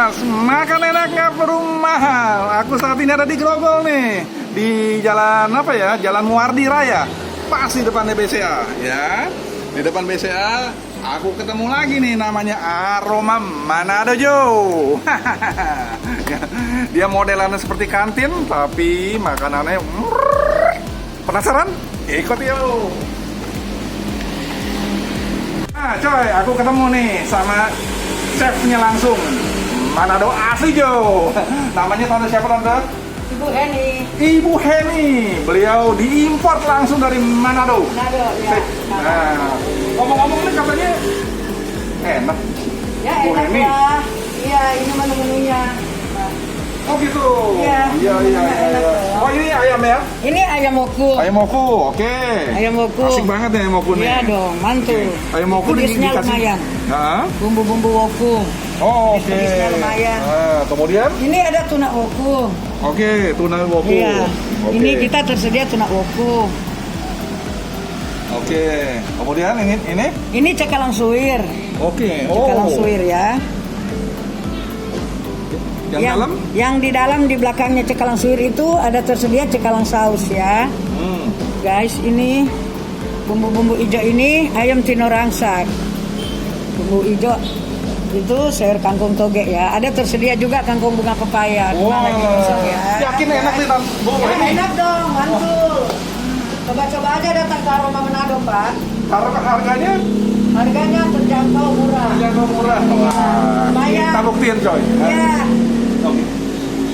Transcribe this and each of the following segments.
Mas, makan enak nggak perlu mahal. Aku saat ini ada di Grogol nih, di jalan apa ya? Jalan Muardi Raya, pas di depan BCA ya. Di depan BCA, aku ketemu lagi nih, namanya Aroma Manado Joe. Dia modelannya seperti kantin, tapi makanannya penasaran? Ikut yuk. Nah coy, aku ketemu nih sama chefnya langsung, Manado asli Jo. Namanya tante siapa tante? Ibu Heni. Ibu Heni. Beliau diimpor langsung dari Manado. Manado ya. Nah, ngomong-ngomong nih katanya enak. Ya Bu enak Heni. ya. Iya ini menu-menunya. Oh gitu. Iya. Iya. Enak ya. Oh ini ayam ya? Ini ayam moku. Ayam moku, oke. Ayam moku. Asik banget nih ayam moku nih. Iya dong, mantul. Ayam moku Pedesnya dikasih. lumayan. Hah? Bumbu-bumbu woku. Oh, oke. Pedesnya lumayan. Nah, kemudian? Ini ada tuna woku. Oke, tuna woku. Iya. Oke. Ini kita tersedia tuna woku. Oke. Kemudian ini? Ini cakalang suwir. Oke. Cakalang suwir ya. Yang dalam? Yang di dalam di belakangnya cakalang suwir itu ada tersedia cakalang saus ya. Guys, ini bumbu-bumbu hijau ini ayam tino rangsak. Bumbu hijau itu sayur kangkung toge ya. Ada tersedia juga kangkung bunga pepaya. Wah, Ya. yakin enak nih Bu Ya, ini. enak dong, mantul. Coba-coba aja datang ke Aroma Manado, Pak. Karena harganya Harganya terjangkau murah. terjangkau murah. Wah, Lumayan. kita buktiin coy. Ya, Oke.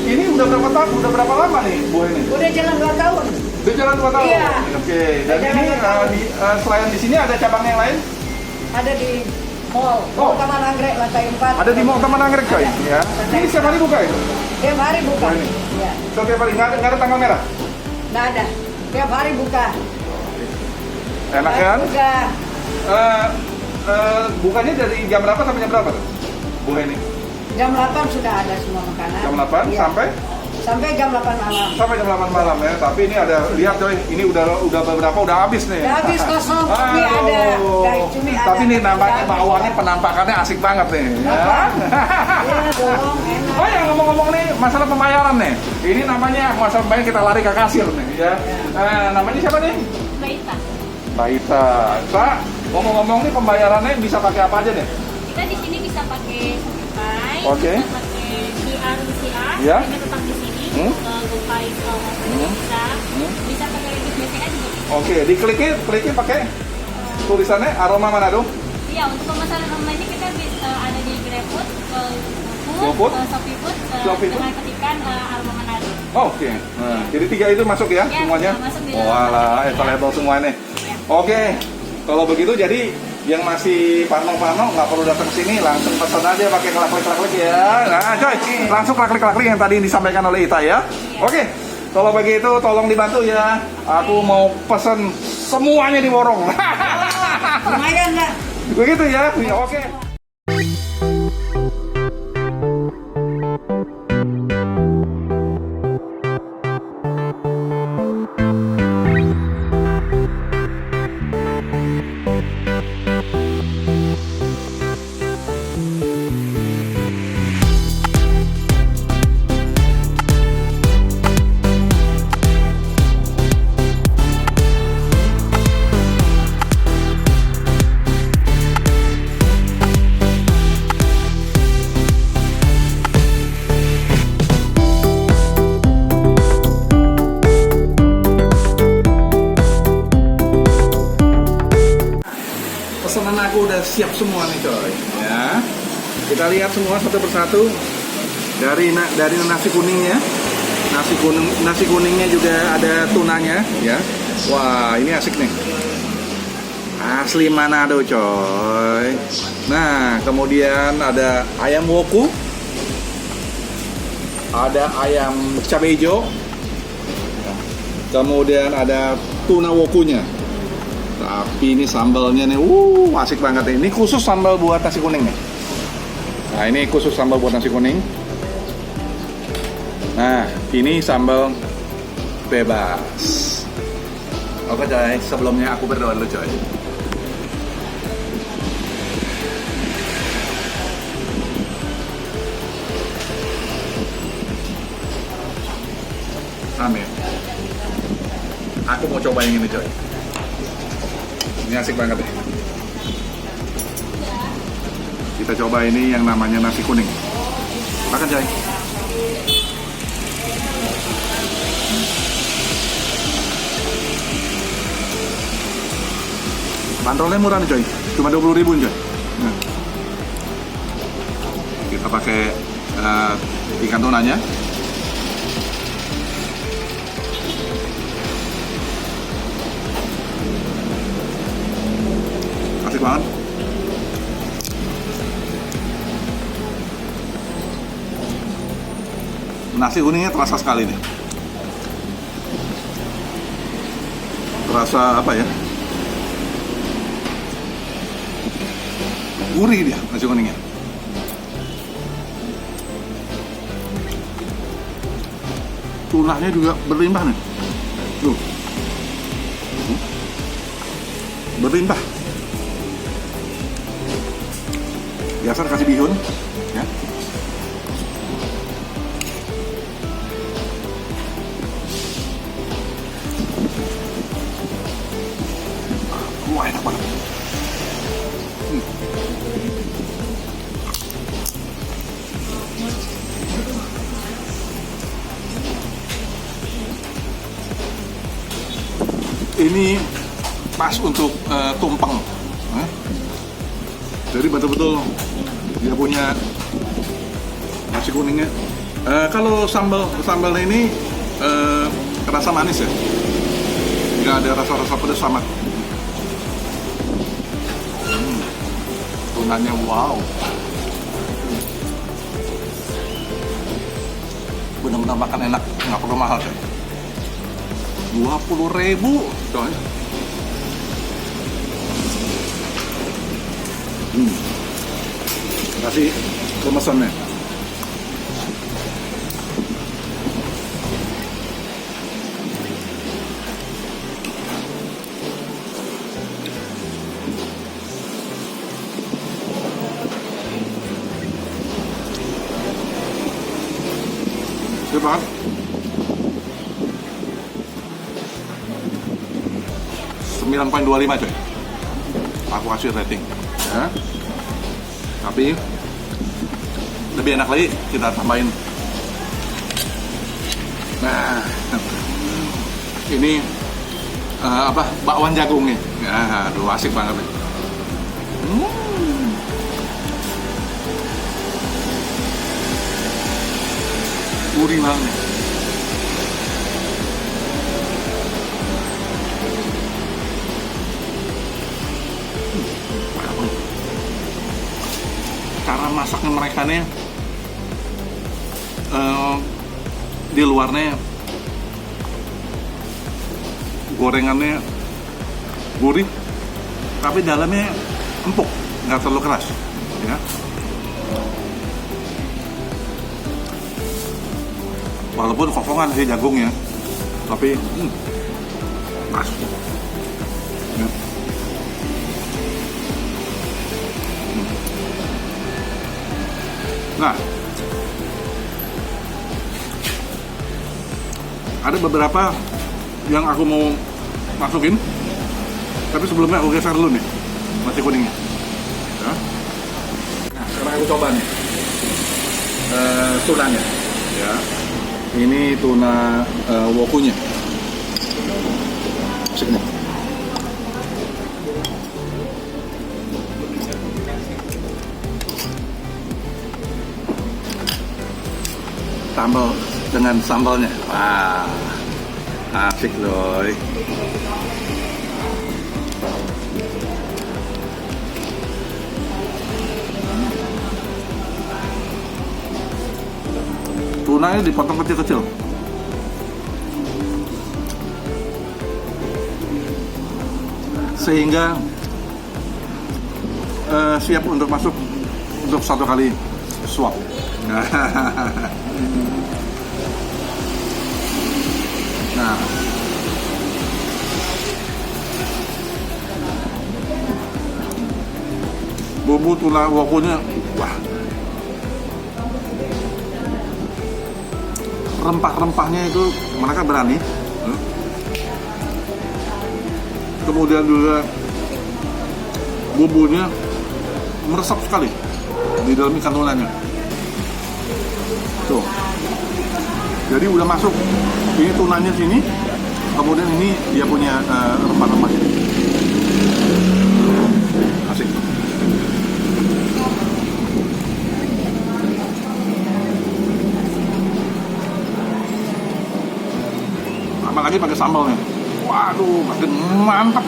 Ini udah berapa tahun? Udah berapa lama nih Bu ini? udah jalan 2 tahun. Udah jalan 2 tahun. Iya. Oke. Dan Udah ini jalan 2 tahun. selain di sini ada cabang yang lain? Ada di mall, Oh. Taman Anggrek lantai 4. Ada di Mall Taman Anggrek coy. Ada. Ya. Ini setiap hari buka ya? Tiap hari buka. Oh, ini. Ya, Setiap hari nggak ada tanggal merah? nggak ada. Tiap hari buka. Enak kan? Buka. Bukanya dari jam berapa sampai jam berapa? Bu Heni? Jam 8 sudah ada semua makanan. Jam 8 Iya. sampai jam 8 malam. sampai jam 8 malam ya. Tapi ini ada, lihat coy, ini udah beberapa udah habis nih. Udah habis kosong, tapi Aduh. ada. Guys, cumi ada. Tapi nih nampaknya Udah bawahnya habis. penampakannya asik banget nih. Ya. Apa? Iya dong, enak. Oh ya, ngomong-ngomong nih masalah pembayaran nih. Ini namanya masalah pembayaran, kita lari ke kasir nih ya. Namanya siapa nih? Baita. Baita. Kak, ngomong-ngomong nih pembayarannya bisa pakai apa aja nih? Kita di sini bisa pakai Shopify, Oke. bisa pakai QR, Ya. ini tetap di sini. Hmm. GoPay juga bisa. Bisa pakai Debit BCA juga bisa. Oke, dikliknya pakai tulisannya Aroma Manado. Iya, untuk pemesanan online ini kita bisa ada di GrabFood, GoFood, ShopeeFood, ShopeeFood. dengan ketikan Aroma Manado. Oke. Nah, jadi 3 itu masuk ya, Ya, semuanya. masuk di dalam. Walah, available semuanya. Ya. Oke. Kalau begitu jadi yang masih pantang-pantang nggak perlu datang ke sini, langsung pesan aja pakai klik-klik ya. Nah, coy, langsung klik-klik yang tadi disampaikan oleh Ita ya. Oke. Kalau begitu tolong dibantu ya. Aku mau pesen semuanya di borong. Lumayan nggak? Begitu ya. Oke. Pesanan aku udah siap semua nih coy ya. Kita lihat semua satu persatu dari nasi kuningnya. Nasi kuningnya juga ada tunanya ya. Wah, ini asik nih. Asli Manado coy. Nah, kemudian ada ayam woku. Ada ayam cabai hijau. Kemudian ada tuna wokunya. Tapi ini sambalnya nih, asik banget nih. Ini khusus sambal buat nasi kuning nih. Nah, ini khusus sambal buat nasi kuning. Nah, ini sambal bebas. Oke coy, sebelumnya aku berdoa dulu coy. Amin. Aku mau coba yang ini coy. Ini asik banget deh. Kita coba ini yang namanya nasi kuning. Makan coy. Bandrolnya murah nih coy, cuma 20.000 coy. Nah. Kita pakai ikan tunanya. Asik banget. Nasi kuningnya terasa sekali nih. Terasa apa ya? Gurih dia nasi kuningnya. Tunanya juga berlimpah nih. Tuh. Berlimpah. Biasa kasih bihun ya. Wah, enak banget. Ini pas untuk tumpeng. Jadi betul-betul dia punya nasi kuningnya. Kalau sambalnya ini rasa manis ya, nggak ada rasa-rasa pedas sama. Tunanya wow, benar-benar makan enak, nggak perlu mahal coy. 20.000 coy. Kasih pemesannya. Siap banget. .25 coy. Aku kasih rating ya. Tapi lebih enak lagi kita tambahin. Nah, ini bakwan jagung nih. Ya, aduh asik banget nih. Gurih banget. Cara masaknya mereka nih di luarnya gorengannya gurih, tapi dalamnya empuk, nggak terlalu keras, ya. Walaupun kosongan sih jagungnya, tapi pas. Ya. Nah, ada beberapa yang aku mau masukin, tapi sebelumnya aku geser dulu nih nasi kuningnya. Ya. Nah, sekarang aku coba nih tunanya. Ya, ini tuna wokunya. Asik nih. Tambal dengan sambalnya, wah, asik loh. Tunanya dipotong kecil-kecil. Sehingga siap untuk masuk untuk satu kali suap. Nah, bumbu tuna wokunya, wah, rempah-rempahnya itu mereka berani. Kemudian juga bumbunya meresap sekali di dalam ikan tunanya. Tuh. Jadi udah masuk ini tunanya sini, kemudian ini dia punya rempah-rempahnya. Asik. Apalagi pakai sambalnya. Waduh, makin mantap.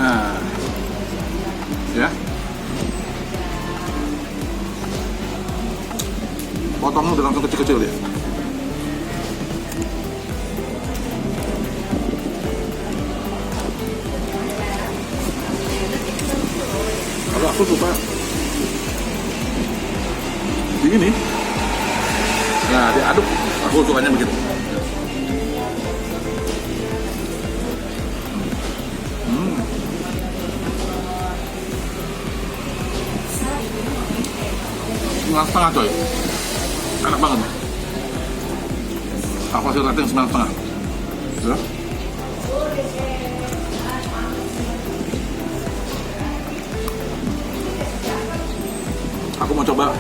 Nah, ya, potongnya udah langsung kecil-kecil ya. Kalau aku suka begini, nah diaduk, aku sukanya begitu. Setengah coy, enak banget. Aku kasih rating 9,5 ya. Aku mau coba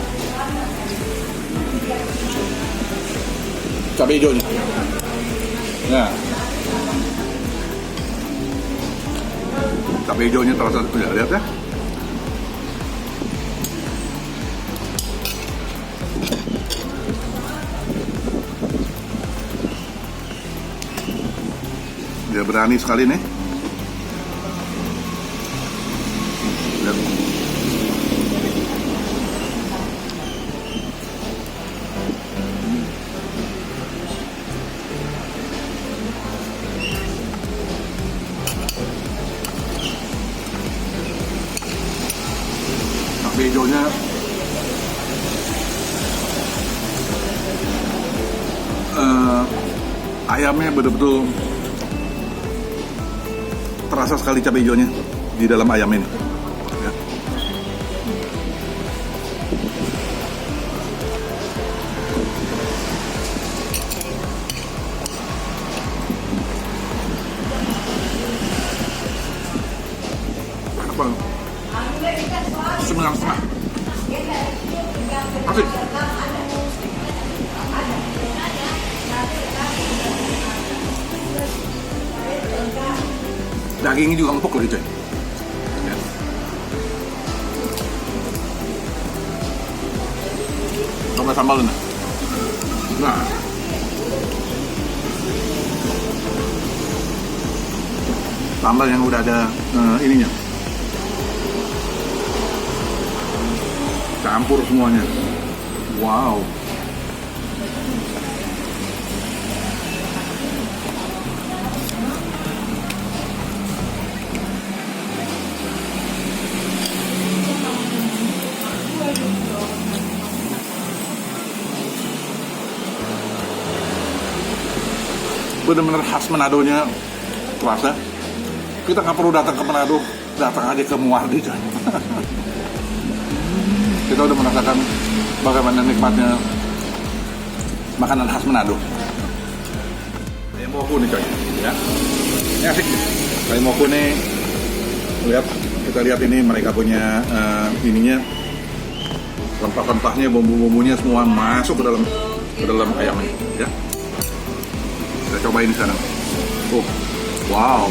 cabai hijaunya. Nah, cabai hijaunya terasa, ya, lihat ya. Dia berani sekali nih. Lihat. Cabai hijaunya ayamnya betul-betul terasa sekali cabai hijaunya di dalam ayam ini ya. Apa? 9,5. Asik. Dagingnya juga empuk lagi coy ya. Coba sambalnya. Nah, sambal yang udah ada ininya, campur semuanya. Wow. Benar-benar khas Manadonya terasa. Kita nggak perlu datang ke Manado, datang aja ke Muardi coy. Kita udah merasakan bagaimana nikmatnya makanan khas Manado. Daimoku nih coy, ya. Ini asik nih. Daimoku nih, lihat, kita lihat ini mereka punya ininya, rempah-rempahnya, bumbu-bumbunya semua masuk ke dalam ayam ini, ya. Kita cobain sekarang. Wow,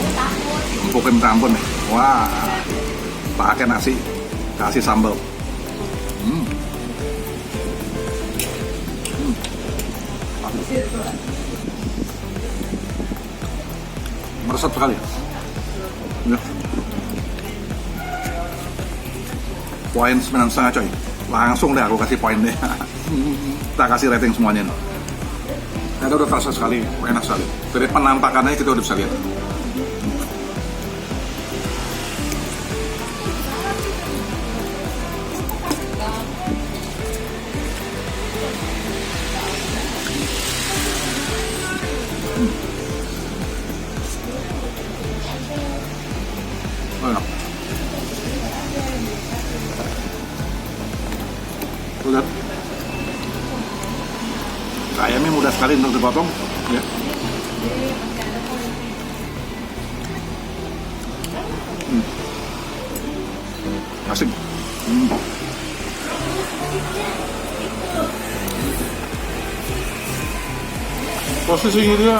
empuknya minta ampun nih. Wah, pakai nasi, kasih sambal. Meresap sekali. Ya. Poin 9,5 coy. Langsung deh aku kasih poin deh. Kita kasih rating semuanya nih. Ada udah terasa sekali, enak sekali. Dari penampakannya kita udah bisa lihat. Enak. Lihat. Ayamnya mudah sekali untuk dipotong, ya. Asik. Posisinya dia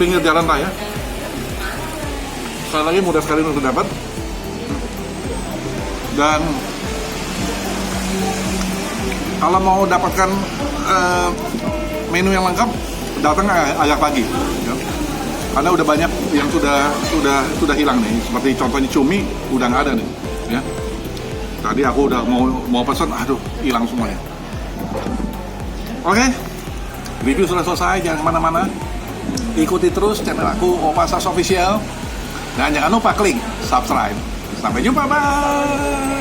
pinggir jalan raya. Sekali lagi mudah sekali untuk dapat. Dan kalau mau dapatkan menu yang lengkap, datang agak pagi. Ya. Karena udah banyak yang sudah hilang nih. Seperti contohnya cumi udah nggak ada nih. Ya. Tadi aku udah mau pesan, aduh hilang semuanya. Oke, review sudah selesai. Jangan kemana-mana. Ikuti terus channel aku Opa Sas Official dan jangan lupa klik subscribe. Sampai jumpa, bye.